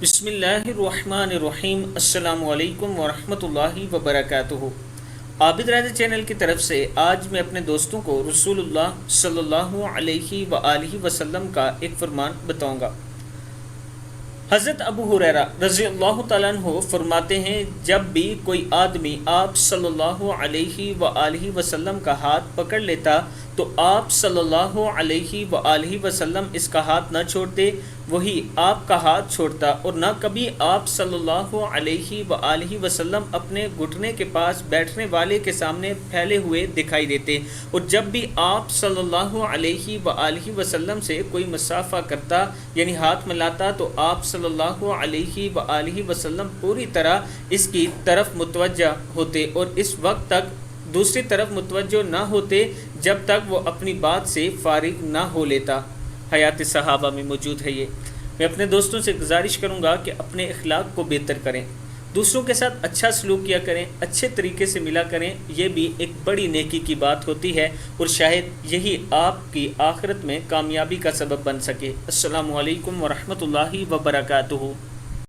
بسم اللہ الرحمن الرحیم۔ السلام علیکم ورحمۃ اللہ وبرکاتہ۔ عابد راجہ چینل کی طرف سے آج میں اپنے دوستوں کو رسول اللہ صلی اللہ علیہ وآلہ وسلم کا ایک فرمان بتاؤں گا۔ حضرت ابو ہریرہ رضی اللہ تعالیٰ عنہ فرماتے ہیں، جب بھی کوئی آدمی آپ صلی اللہ علیہ وآلہ وسلم کا ہاتھ پکڑ لیتا تو آپ صلی اللہ علیہ وآلہ وسلم اس کا ہاتھ نہ چھوڑتے، وہی آپ کا ہاتھ چھوڑتا، اور نہ کبھی آپ صلی اللہ علیہ وآلہ وسلم اپنے گھٹنے کے پاس بیٹھنے والے کے سامنے پھیلے ہوئے دکھائی دیتے، اور جب بھی آپ صلی اللہ علیہ وآلہ وسلم سے کوئی مصافحہ کرتا یعنی ہاتھ ملاتا تو آپ صلی اللہ علیہ وآلہ وسلم پوری طرح اس کی طرف متوجہ ہوتے اور اس وقت تک دوسری طرف متوجہ نہ ہوتے جب تک وہ اپنی بات سے فارغ نہ ہو لیتا۔ حیات صحابہ میں موجود ہے یہ۔ میں اپنے دوستوں سے گزارش کروں گا کہ اپنے اخلاق کو بہتر کریں، دوسروں کے ساتھ اچھا سلوک کیا کریں، اچھے طریقے سے ملا کریں، یہ بھی ایک بڑی نیکی کی بات ہوتی ہے اور شاید یہی آپ کی آخرت میں کامیابی کا سبب بن سکے۔ السلام علیکم ورحمۃ اللہ وبرکاتہ۔